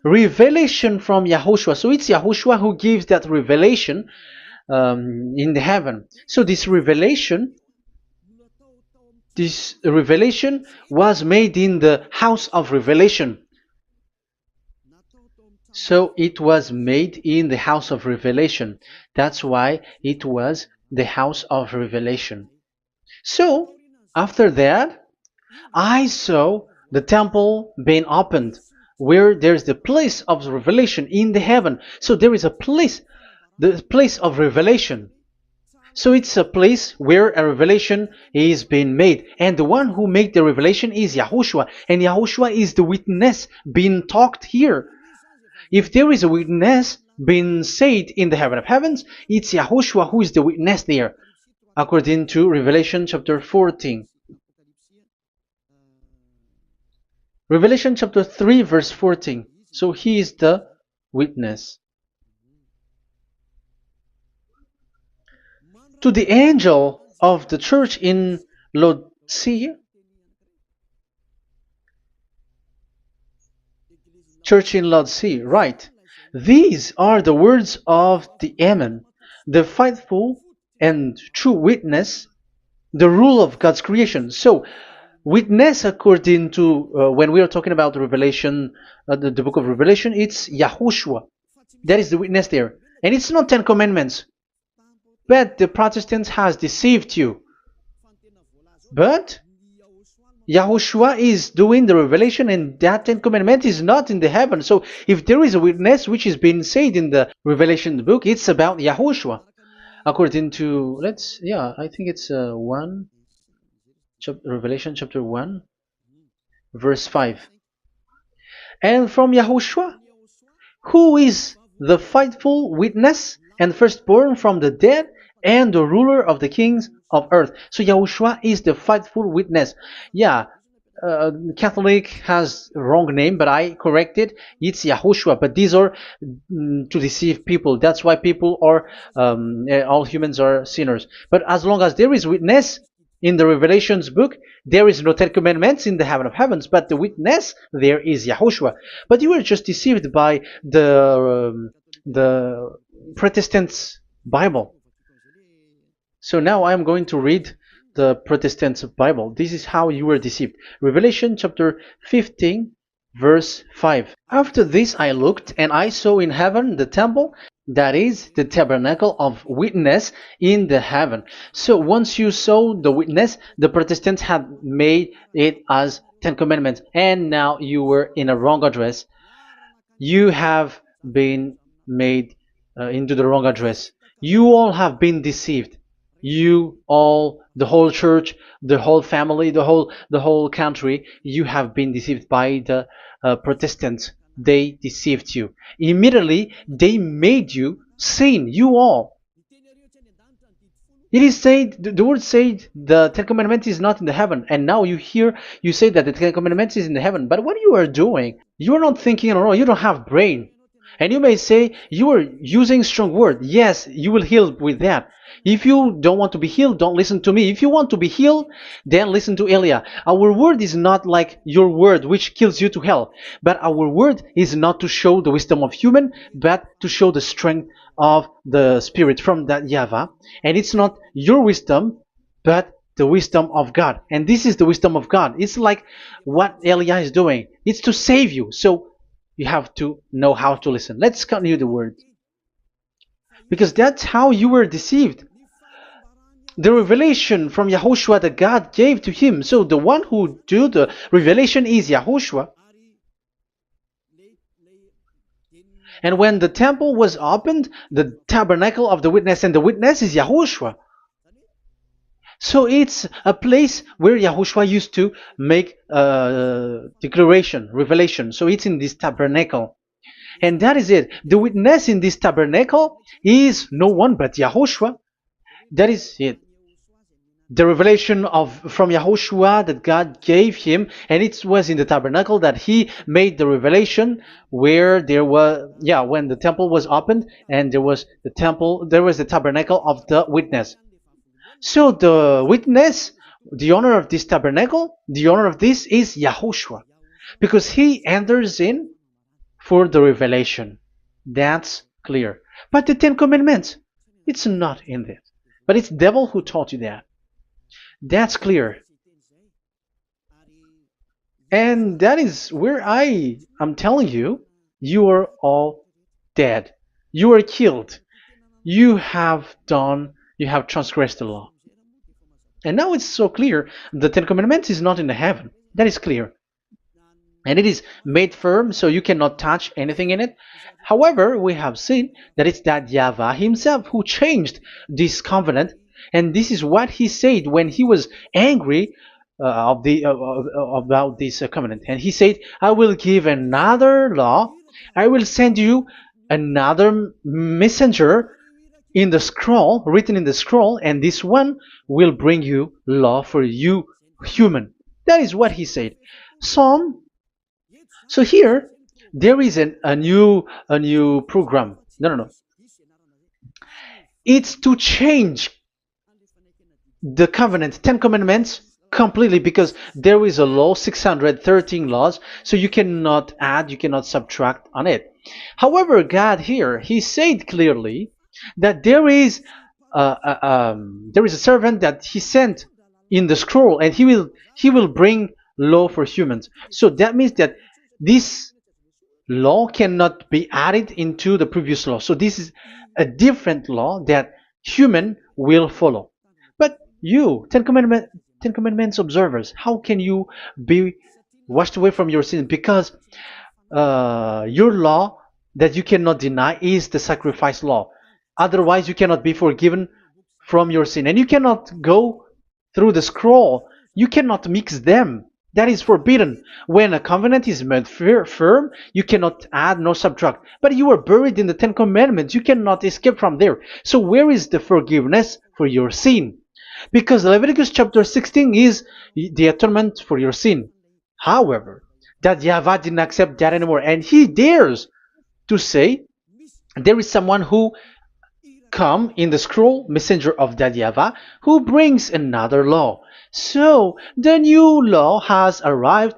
Revelation from YAHOSHUAH. So it's YAHOSHUAH who gives that revelation in the heaven. So this revelation was made in the house of revelation. So it was made in the house of revelation. That's why it was the house of revelation. So, after that, I saw the temple being opened, where there's the place of revelation in the heaven. So there is a place, the place of revelation. So it's a place where a revelation is being made. And the one who made the revelation is YAHOSHUAH. And YAHOSHUAH is the witness being talked here. If there is a witness being said in the heaven of heavens, it's YAHOSHUAH who is the witness there, according to Revelation chapter 14. Revelation chapter 3 verse 14. So he is the witness. To the angel of the church in Laodicea, church in Laodicea, right? These are the words of the Amen, the faithful and true witness, the rule of God's creation. So, witness according to when we are talking about the Revelation, the book of Revelation, it's YAHOSHUAH. That is the witness there, and it's not 10 Commandments. But the Protestants has deceived you. But YAHOSHUAH is doing the revelation, and that 10 Commandment is not in the heaven. So if there is a witness which is being said in the Revelation book, it's about YAHOSHUAH. According to, I think it's Revelation chapter 1, verse 5. And from YAHOSHUAH, who is the faithful witness and firstborn from the dead and the ruler of the kings of earth. So YAHOSHUAH is the faithful witness. Yeah, Catholic has wrong name, but I corrected. It's YAHOSHUAH, but these are to deceive people. That's why people are, all humans are sinners. But as long as there is witness in the Revelations book, there is no 10 Commandments in the heaven of heavens, but the witness there is YAHOSHUAH. But you were just deceived by the Protestants' Bible. So now I am going to read the Protestants' Bible. This is how you were deceived. Revelation chapter 15, verse 5. After this I looked, and I saw in heaven the temple, that is the tabernacle of witness in the heaven. So once you saw the witness, the Protestants had made it as 10 Commandments, and now you were in a wrong address. You have been made into the wrong address. You all have been deceived. You all, the whole church, the whole family, the whole country, you have been deceived by the Protestants. They deceived you. Immediately, they made you sin, you all. It is said, the word said, the 10 Commandments is not in the heaven. And now you say that the 10 Commandments is in the heaven. But what you are doing, you are not thinking at all. You don't have brain. And you may say, you are using strong word. Yes, you will heal with that. If you don't want to be healed, don't listen to me. If you want to be healed, then listen to Elia. Our word is not like your word, which kills you to hell. But our word is not to show the wisdom of human, but to show the strength of the Spirit from that YAHVAH. And it's not your wisdom, but the wisdom of God. And this is the wisdom of God. It's like what Elia is doing. It's to save you. So you have to know how to listen. Let's continue the word. Because that's how you were deceived. The revelation from YAHOSHUAH that God gave to him. So the one who do the revelation is YAHOSHUAH. And when the temple was opened, the tabernacle of the witness, and the witness is YAHOSHUAH. So it's a place where YAHOSHUAH used to make declaration, revelation. So it's in this tabernacle. And that is it. The witness in this tabernacle is no one but YAHOSHUAH. That is it. The revelation from YAHOSHUAH that God gave him, and it was in the tabernacle that he made the revelation, where there was, when the temple was opened, and there was the tabernacle of the witness. So the witness, the owner of this tabernacle, the owner of this is YAHOSHUAH, because he enters in for the revelation. That's clear. But the 10 Commandments, it's not in it. But it's devil who taught you that. That's clear. And that is where I'm telling you, you are all dead. You are killed. You have done You have transgressed the law. And now it's so clear. The Ten Commandments is not in the heaven. That is clear. And it is made firm, so you cannot touch anything in it. However, we have seen that it's that YAHVAH himself who changed this covenant, and this is what he said when he was angry about this covenant. And he said, "I will give another law. I will send you another messenger in the scroll, written in the scroll, and this one will bring you law for you, human." That is what he said. Psalm so here there is a new program. No, no, no. It's to change the covenant, Ten Commandments completely, because there is a law, 613 laws, so you cannot add, you cannot subtract on it. However, God here, He said clearly that there is a servant that He sent in the scroll, and He will bring law for humans. So that means that this law cannot be added into the previous law. So this is a different law that human will follow. But you, Ten Commandments observers, how can you be washed away from your sins? Because your law that you cannot deny is the sacrifice law. Otherwise, you cannot be forgiven from your sin. And you cannot go through the scroll. You cannot mix them. That is forbidden. When a covenant is made firm, you cannot add nor subtract. But you are buried in the Ten Commandments. You cannot escape from there. So where is the forgiveness for your sin? Because Leviticus chapter 16 is the atonement for your sin. However, that YAHVAH didn't accept that anymore. And he dares to say there is someone who come in the scroll, messenger of that YAHVAH, who brings another law. So the new law has arrived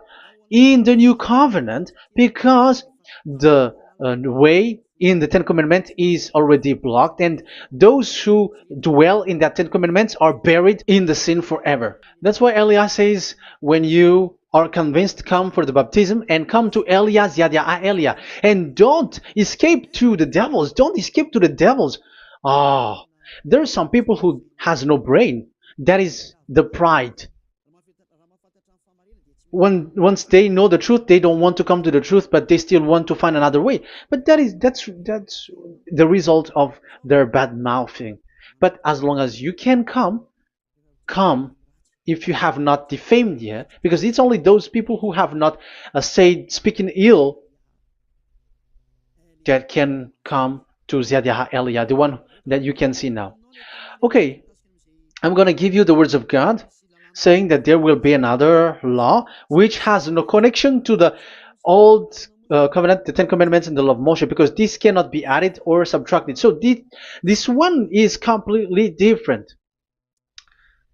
in the new covenant because the way in the Ten Commandments is already blocked, and those who dwell in that Ten Commandments are buried in the sin forever. That's why Elias says, when you are convinced, come for the baptism and come to Elias, Yadiah, Elia, and don't escape to the devils. Don't escape to the devils. Ah, there are some people who has no brain. That is the pride. Once they know the truth, they don't want to come to the truth, but they still want to find another way. But that's the result of their bad mouthing. But as long as you can come if you have not defamed yet, because it's only those people who have not said speaking ill that can come to Ziyadiah Elia, the one that you can see now. Okay, I'm going to give you the words of God saying that there will be another law which has no connection to the old covenant, the Ten Commandments and the law of Moshe, because this cannot be added or subtracted. So this one is completely different.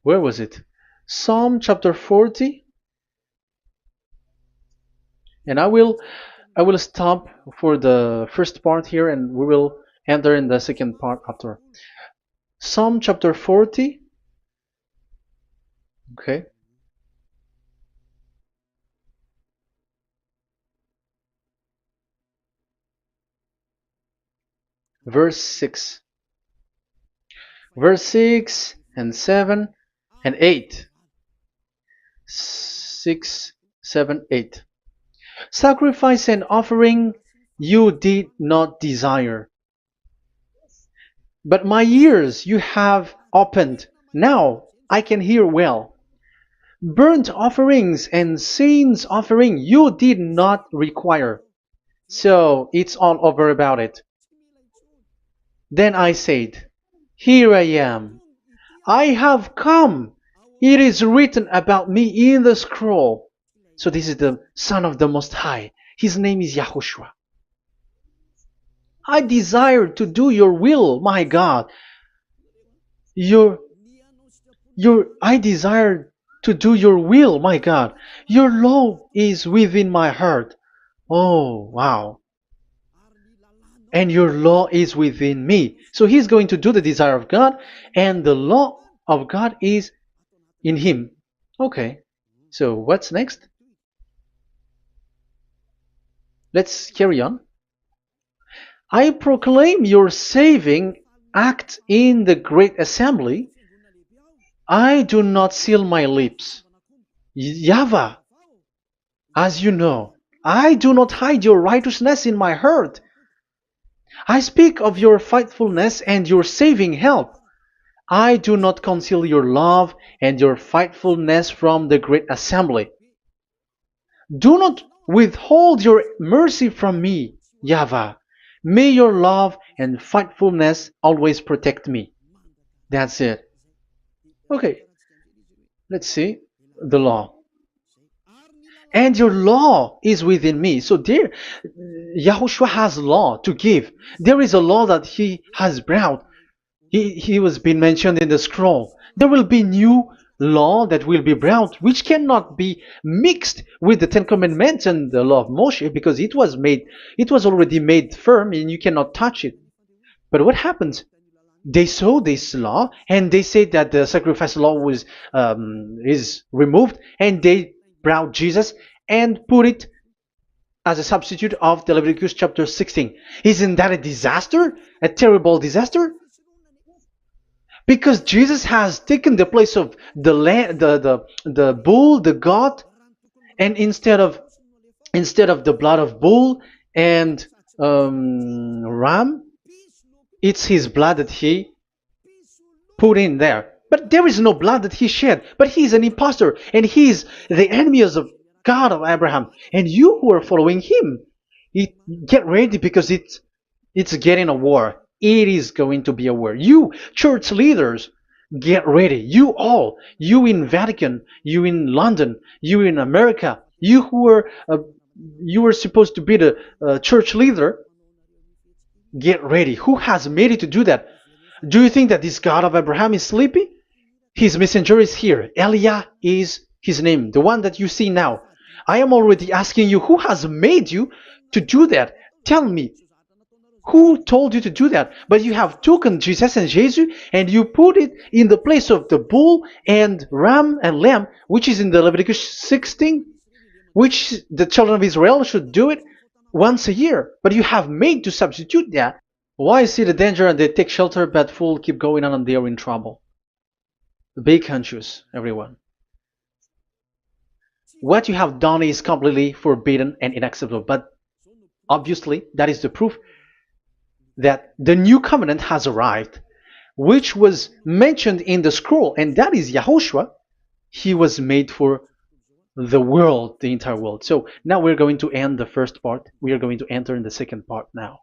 Where was it? Psalm chapter 40. And I will stop for the first part here, and we will enter in the second part after. Psalm chapter 40. Okay. Verse 6. Verse 6 and 7 and 8. 6, 7, 8. Sacrifice and offering you did not desire, but my ears you have opened. Now I can hear well. Burnt offerings and sins offering you did not require. So it's all over about it. Then I said, here I am. I have come. It is written about me in the scroll. So this is the Son of the Most High. His name is YAHOSHUAH. I desire to do your will, my God. I desire to do your will, my God. Your law is within my heart. Oh, wow. And your law is within me. So he's going to do the desire of God, and the law of God is in him. Okay. So what's next? Let's carry on. I proclaim your saving act in the great assembly, I do not seal my lips. YAHVAH, as you know, I do not hide your righteousness in my heart. I speak of your faithfulness and your saving help. I do not conceal your love and your faithfulness from the great assembly. Do not withhold your mercy from me, YAHVAH. May your love and faithfulness always protect me. That's it. Okay, let's see the law. And your law is within me. So there, Yahushua has law to give. There is a law that he has brought. He was being mentioned in the scroll. There will be new law that will be brought, which cannot be mixed with the Ten Commandments and the law of Moshe, because it was already made firm, and you cannot touch it. But what happens? They saw this law, and they said that the sacrifice law was is removed, and they brought Jesus and put it as a substitute of the Leviticus chapter 16. Isn't that a disaster? A terrible disaster? Because Jesus has taken the place of the bull, the goat, and instead of the blood of bull and ram, it's his blood that he put in there. But there is no blood that he shed. But he is an impostor, and he is the enemy of God of Abraham. And you who are following him, get ready, because it's getting a war. It is going to be a war. You church leaders, get ready. You all, you in Vatican, you in London, you in America, you who are supposed to be the church leader, get ready. Who has made it to do that? Do you think that this God of Abraham is sleepy? His messenger is here. Eliah is his name, the one that you see now. I am already asking you, who has made you to do that? Tell me, who told you to do that? But you have taken Jesus and Jesus, and you put it in the place of the bull and ram and lamb, which is in the Leviticus 16, which the children of Israel should do it once a year. But you have made to substitute that. Why see the danger and they take shelter, but fool keep going on and they are in trouble? Be conscious, everyone. What you have done is completely forbidden and unacceptable. But obviously, that is the proof that the new covenant has arrived, which was mentioned in the scroll, and that is YAHOSHUAH. He was made for the world, the entire world. So now we're going to end the first part. We are going to enter in the second part now.